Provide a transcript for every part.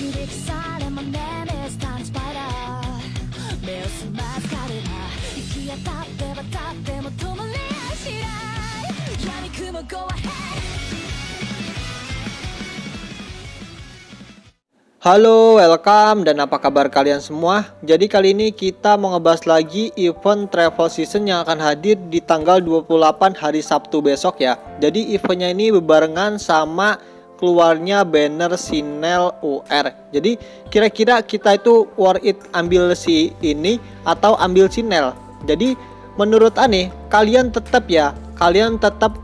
Halo, welcome, dan apa kabar kalian semua? Jadi kali ini kita mau ngebahas lagi event Travel Season yang akan hadir di tanggal 28 hari Sabtu besok ya. Jadi eventnya ini berbarengan sama keluarnya banner Sinel UR. Jadi kira-kira kita itu worth it ambil si ini atau ambil Sinel? Jadi menurut Ane, kalian tetap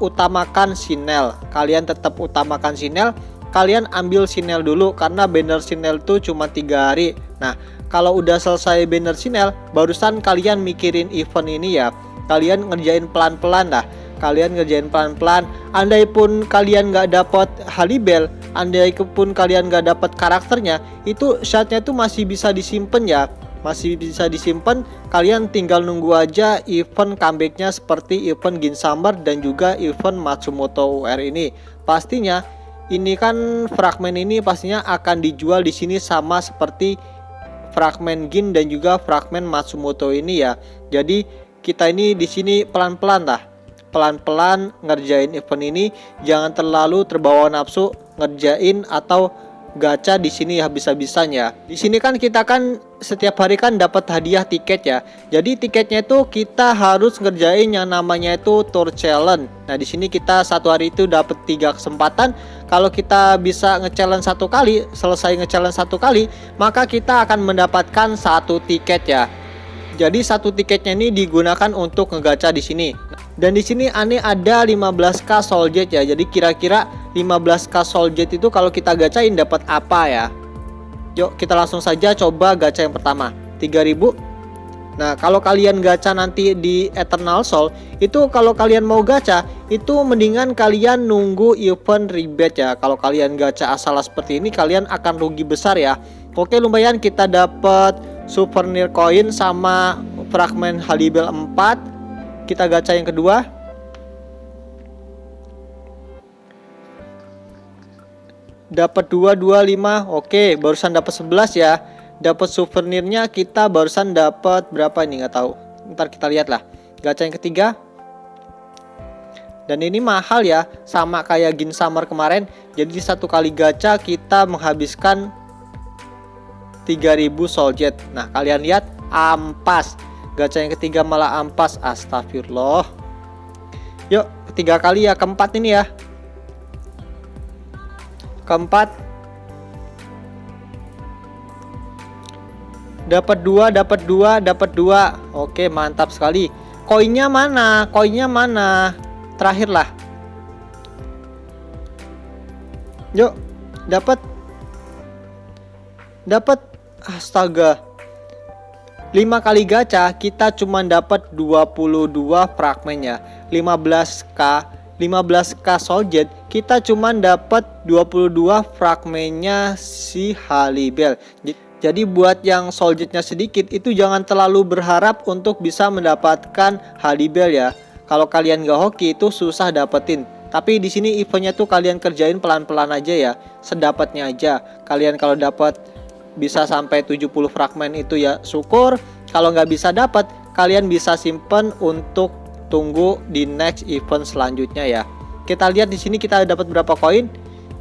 utamakan Sinel. Kalian ambil Sinel dulu karena banner Sinel tuh cuma 3 hari. Nah, kalau udah selesai banner Sinel, barusan kalian mikirin event ini ya. Kalian ngerjain pelan-pelan dah. Andai pun kalian nggak dapat Halibel, andai pun kalian nggak dapat karakternya, itu shotnya tuh masih bisa disimpan ya. Kalian tinggal nunggu aja event comebacknya seperti event Gin Summer dan juga event Matsumoto UR ini. Pastinya ini kan fragmen ini pastinya akan dijual di sini sama seperti fragmen Gin dan juga fragmen Matsumoto ini ya. Jadi kita ini di sini pelan-pelan ngerjain event ini, jangan terlalu terbawa nafsu ngerjain atau gacha di sini habis-habisan ya. Di sini kan kita kan setiap hari kan dapat hadiah tiket ya. Jadi tiketnya itu kita harus ngerjain yang namanya itu tour challenge. Nah, di sini kita satu hari itu dapat 3 kesempatan. Kalau kita bisa nge-challenge selesai nge-challenge satu kali, maka kita akan mendapatkan 1 tiket ya. Jadi 1 tiketnya ini digunakan untuk ngegacha di sini. Dan di sini Ane ada 15k soul jet ya. Jadi kira-kira 15k soul jet itu kalau kita gacain dapat apa ya? Yuk kita langsung saja coba gacha yang pertama, 3000. Nah, kalau kalian gacha nanti di Eternal Soul, itu kalau kalian mau gacha, itu mendingan kalian nunggu event rebate ya. Kalau kalian gacha asal seperti ini, kalian akan rugi besar ya. Oke, lumayan kita dapat souvenir koin sama fragmen Halibel 4. Kita gacha yang kedua. Dapat 225. Oke, barusan dapat 11 ya. Dapat souvenirnya kita barusan dapat berapa ini nggak tahu. Ntar kita lihat lah. Gacha yang ketiga. Dan ini mahal ya, sama kayak Gin Summer kemarin. Jadi satu kali gacha kita menghabiskan 3000 soul jet. Nah, kalian lihat ampas. Gacha yang ketiga malah ampas, astagfirullah. Yuk, 3 kali ya, keempat ini ya. Keempat. Dapat 2. Oke, mantap sekali. Koinnya mana? Terakhir lah. Yuk, dapat. Astaga. 5 kali gacha kita cuma dapat 22 fragmennya. 15k soul jet kita cuma dapat 22 fragmennya si Halibel. Jadi buat yang soul jetnya sedikit itu jangan terlalu berharap untuk bisa mendapatkan Halibel ya. Kalau kalian gak hoki itu susah dapetin. Tapi di sini eventnya tuh kalian kerjain pelan-pelan aja ya, sedapatnya aja. Kalian kalau dapat bisa sampai 70 fragmen itu ya syukur. Kalau nggak bisa dapat, kalian bisa simpen untuk tunggu di next event selanjutnya ya. Kita lihat di sini kita dapat berapa koin?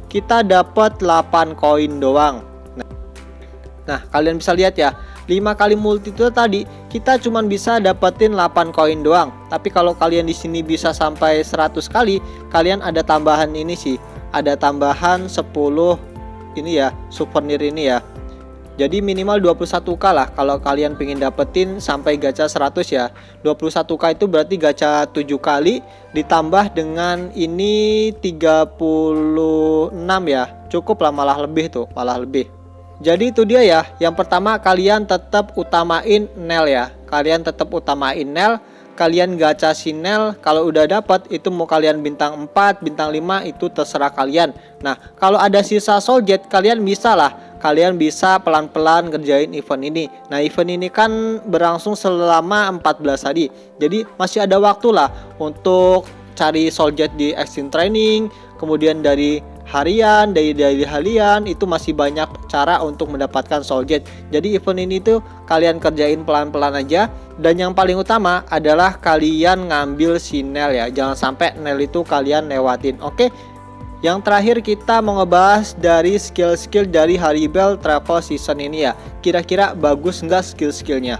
Kita dapat 8 koin doang. Nah, kalian bisa lihat ya, 5 kali multi itu tadi kita cuma bisa dapetin 8 koin doang. Tapi kalau kalian di sini bisa sampai 100 kali, kalian ada tambahan ini sih. Ada tambahan 10 ini ya, souvenir ini ya. Jadi minimal 21k lah kalau kalian pengen dapetin sampai gacha 100 ya. 21k itu berarti gacha 7 kali ditambah dengan ini 36 ya. Cukup lah, malah lebih. Jadi itu dia ya. Yang pertama kalian tetap utamain Nel ya. Kalian gacha Sinel. Kalau udah dapat itu mau kalian bintang 4, bintang 5 itu terserah kalian. Nah, kalau ada sisa soul jet kalian bisa pelan-pelan ngerjain event ini. Nah, event ini kan berlangsung selama 14 hari. Jadi masih ada waktu lah untuk cari soul jet di Extreme Training, kemudian dari harian, daily harian, itu masih banyak cara untuk mendapatkan soul gem. Jadi event ini tuh kalian kerjain pelan-pelan aja, dan yang paling utama adalah kalian ngambil si Nel ya. Jangan sampai Nel itu kalian lewatin. Oke. Yang terakhir kita mau ngebahas dari skill-skill dari Haribel Travel Season ini ya. Kira-kira bagus nggak skill-skillnya?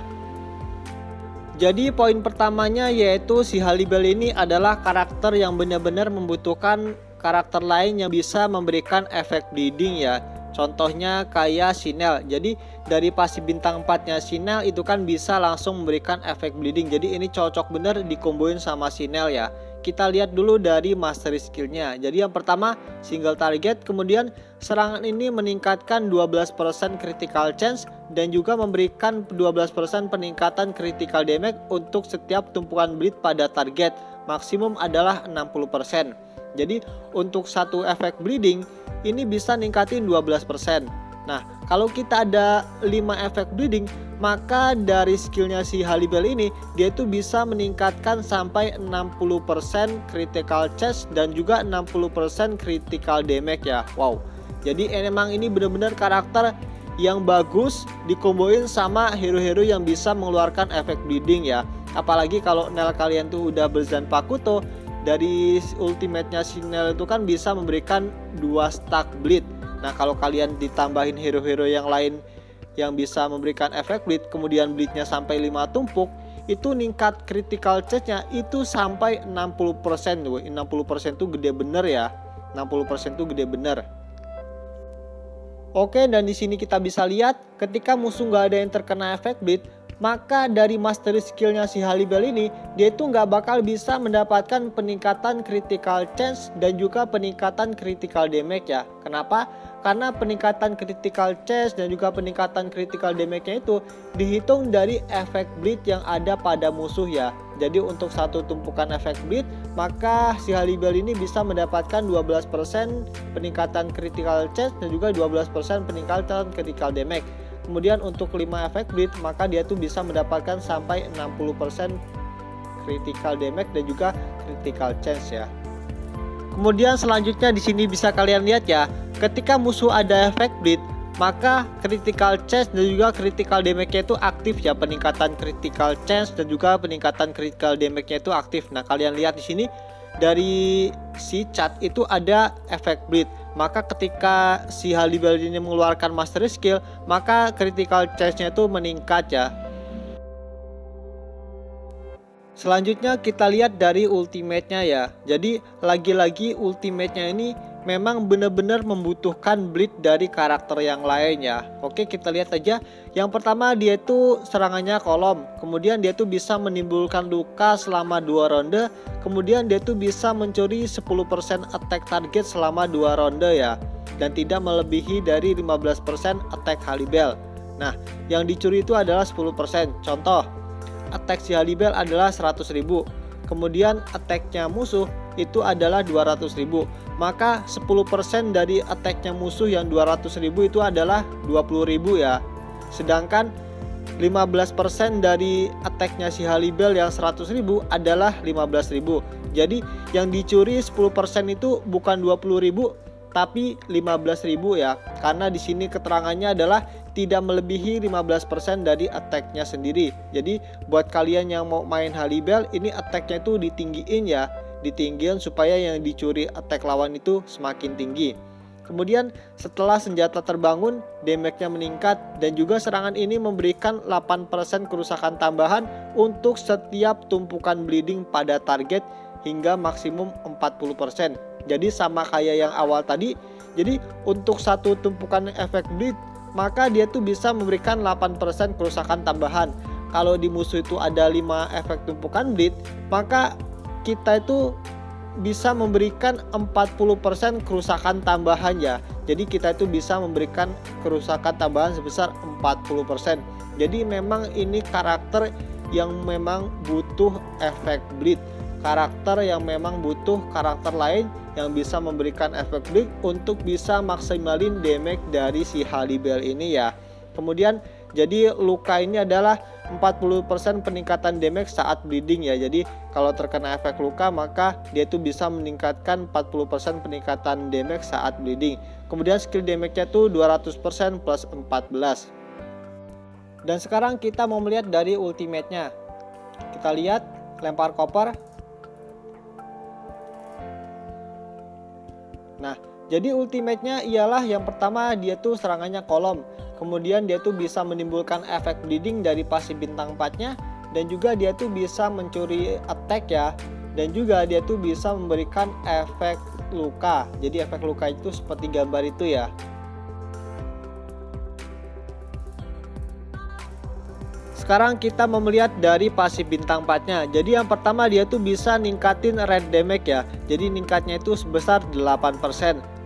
Jadi poin pertamanya yaitu si Haribel ini adalah karakter yang benar-benar membutuhkan karakter lain yang bisa memberikan efek bleeding ya. Contohnya kayak Sinel. Jadi dari pasif bintang 4-nya Sinel itu kan bisa langsung memberikan efek bleeding. Jadi ini cocok bener dikomboin sama Sinel ya. Kita lihat dulu dari mastery skillnya. Jadi yang pertama single target, kemudian serangan ini meningkatkan 12% critical chance dan juga memberikan 12% peningkatan critical damage untuk setiap tumpukan bleed pada target. Maksimum adalah 60%. Jadi untuk satu efek bleeding ini bisa ningkatin 12%. Nah, kalau kita ada 5 efek bleeding, maka dari skillnya si Haribel ini dia itu bisa meningkatkan sampai 60% critical chance dan juga 60% critical damage ya. Wow. Jadi emang ini benar-benar karakter yang bagus dikomboin sama hero-hero yang bisa mengeluarkan efek bleeding ya. Apalagi kalau Nel kalian tuh udah berzan Pakuto, dari ultimate-nya si Nel itu kan bisa memberikan 2 stack bleed. Nah, kalau kalian ditambahin hero-hero yang lain yang bisa memberikan efek bleed, kemudian bleednya sampai 5 tumpuk, itu ningkat critical chance-nya itu sampai 60%. 60% tuh gede bener ya. 60% tuh gede bener. Oke, dan di sini kita bisa lihat ketika musuh nggak ada yang terkena efek bleed, maka dari mastery skillnya si Haribel ini dia itu nggak bakal bisa mendapatkan peningkatan critical chance dan juga peningkatan critical damage ya. Kenapa? Karena peningkatan critical chance dan juga peningkatan critical damage-nya itu dihitung dari efek bleed yang ada pada musuh ya. Jadi untuk satu tumpukan efek bleed, maka si Haribel ini bisa mendapatkan 12% peningkatan critical chance dan juga 12% peningkatan critical damage. Kemudian untuk 5 efek bleed, maka dia tuh bisa mendapatkan sampai 60% critical damage dan juga critical chance ya. Kemudian selanjutnya di sini bisa kalian lihat ya, ketika musuh ada efek bleed, maka critical chance dan juga critical damage-nya itu aktif ya. Peningkatan critical chance dan juga peningkatan critical damage-nya itu aktif. Nah, kalian lihat di sini dari si chat itu ada efek bleed. Maka ketika si Haribel ini mengeluarkan mastery skill, maka critical chance-nya itu meningkat ya. Selanjutnya kita lihat dari ultimate-nya ya. Jadi lagi-lagi ultimate-nya ini memang benar-benar membutuhkan bleed dari karakter yang lain ya. Oke, kita lihat aja. Yang pertama dia itu serangannya kolom. Kemudian dia tuh bisa menimbulkan luka selama 2 ronde. Kemudian dia tuh bisa mencuri 10% attack target selama 2 ronde ya. Dan tidak melebihi dari 15% attack Haribel. Nah, yang dicuri itu adalah 10%. Contoh, attack si Haribel adalah 100.000. Kemudian attack-nya musuh itu adalah 200.000. Maka 10% dari attack-nya musuh yang 200.000 itu adalah 20.000 ya. Sedangkan 15% dari attack-nya si Haribel yang 100.000 adalah 15.000. Jadi yang dicuri 10% itu bukan 20.000 tapi 15.000 ya. Karena di sini keterangannya adalah tidak melebihi 15% dari attack-nya sendiri. Jadi buat kalian yang mau main Haribel, ini attack-nya itu ditinggiin ya. Ditinggiin supaya yang dicuri attack lawan itu semakin tinggi. Kemudian setelah senjata terbangun, damage-nya meningkat dan juga serangan ini memberikan 8% kerusakan tambahan untuk setiap tumpukan bleeding pada target hingga maksimum 40%. Jadi sama kayak yang awal tadi. Jadi untuk satu tumpukan efek bleed, maka dia tuh bisa memberikan 8% kerusakan tambahan. Kalau di musuh itu ada 5 efek tumpukan bleed, maka kita itu bisa memberikan 40% kerusakan tambahan ya. Jadi kita itu bisa memberikan kerusakan tambahan sebesar 40%. Jadi memang ini karakter yang memang butuh efek bleed. Karakter yang memang butuh karakter lain yang bisa memberikan efek bleed untuk bisa maksimalin damage dari si Haribel ini ya. Kemudian jadi luka ini adalah 40% peningkatan damage saat bleeding ya. Jadi kalau terkena efek luka maka dia tuh bisa meningkatkan 40% peningkatan damage saat bleeding. Kemudian skill damage-nya tuh 200% plus 14. Dan sekarang kita mau melihat dari ultimate-nya. Kita lihat lempar koper. Nah, jadi ultimate-nya ialah yang pertama dia tuh serangannya kolom. Kemudian dia tuh bisa menimbulkan efek bleeding dari pasif bintang 4-nya. Dan juga dia tuh bisa mencuri attack ya. Dan juga dia tuh bisa memberikan efek luka. Jadi efek luka itu seperti gambar itu ya. Sekarang kita mau melihat dari pasif bintang 4-nya. Jadi yang pertama dia tuh bisa ningkatin red damage ya. Jadi ningkatnya itu sebesar 8%.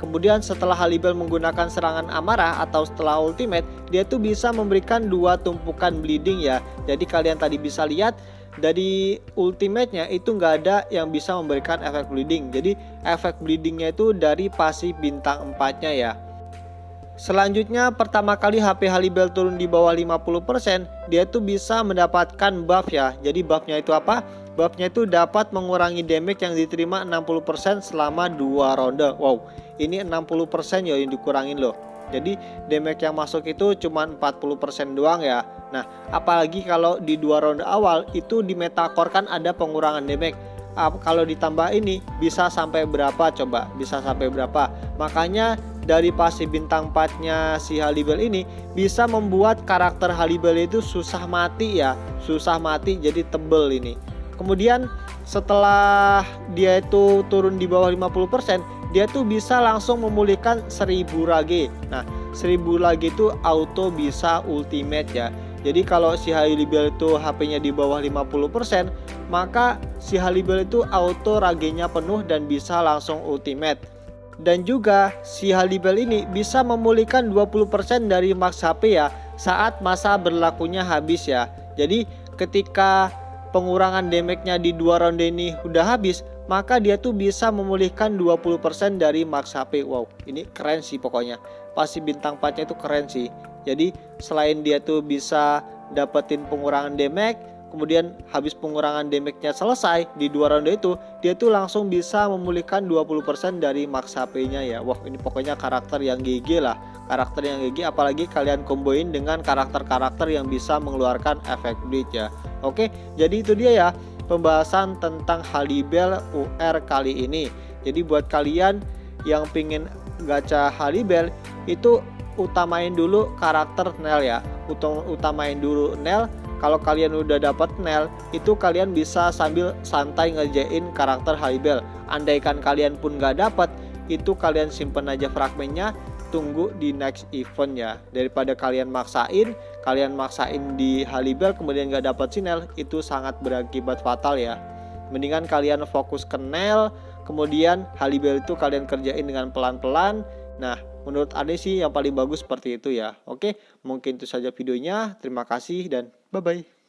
Kemudian setelah Halibel menggunakan serangan amarah atau setelah ultimate, dia tuh bisa memberikan 2 tumpukan bleeding ya. Jadi kalian tadi bisa lihat dari ultimate-nya itu nggak ada yang bisa memberikan efek bleeding. Jadi efek bleedingnya itu dari pasif bintang 4-nya ya. Selanjutnya pertama kali HP Halibel turun di bawah 50%, dia tuh bisa mendapatkan buff ya. Jadi buffnya itu apa? Buffnya itu dapat mengurangi damage yang diterima 60% selama 2 ronde. Wow, ini 60% ya yang dikurangin loh. Jadi damage yang masuk itu cuma 40% doang ya. Nah, apalagi kalau di 2 ronde awal itu di metacore kan ada pengurangan damage. Kalau ditambah ini bisa sampai berapa coba? Bisa sampai berapa? Makanya dari pasif bintang 4-nya si Halibel ini bisa membuat karakter Halibel itu susah mati ya. Susah mati, jadi tebel ini. Kemudian setelah dia itu turun di bawah 50%, dia tuh bisa langsung memulihkan 1000 rage. Nah, 1000 rage itu auto bisa ultimate ya. Jadi kalau si Halibel itu HP-nya di bawah 50%, maka si Halibel itu auto ragenya penuh dan bisa langsung ultimate. Dan juga si Halibel ini bisa memulihkan 20% dari max HP ya saat masa berlakunya habis ya. Jadi ketika pengurangan damage-nya di 2 ronde ini udah habis, maka dia tuh bisa memulihkan 20% dari max HP. Wow, ini keren sih pokoknya. Pasif bintang 4-nya itu keren sih. Jadi selain dia tuh bisa dapetin pengurangan damage, kemudian habis pengurangan damage-nya selesai di 2 ronde itu, dia tuh langsung bisa memulihkan 20% dari max HP-nya ya. Wah, ini pokoknya karakter yang GG lah. Karakter yang GG, apalagi kalian komboin dengan karakter-karakter yang bisa mengeluarkan efek bleed ya. Oke, jadi itu dia ya pembahasan tentang Halibel UR kali ini. Jadi buat kalian yang pingin gacha Halibel itu utamain dulu karakter Nel ya. Utamain dulu Nel. Kalau kalian udah dapat Nel, itu kalian bisa sambil santai ngerjain karakter Halibel. Andaikan kalian pun nggak dapat, itu kalian simpen aja fragmennya, tunggu di next event ya. Daripada kalian maksain di Halibel kemudian nggak dapat si Nel, itu sangat berakibat fatal ya. Mendingan kalian fokus ke Nel, kemudian Halibel itu kalian kerjain dengan pelan-pelan. Nah, menurut Ade sih yang paling bagus seperti itu ya. Oke, mungkin itu saja videonya. Terima kasih dan bye-bye.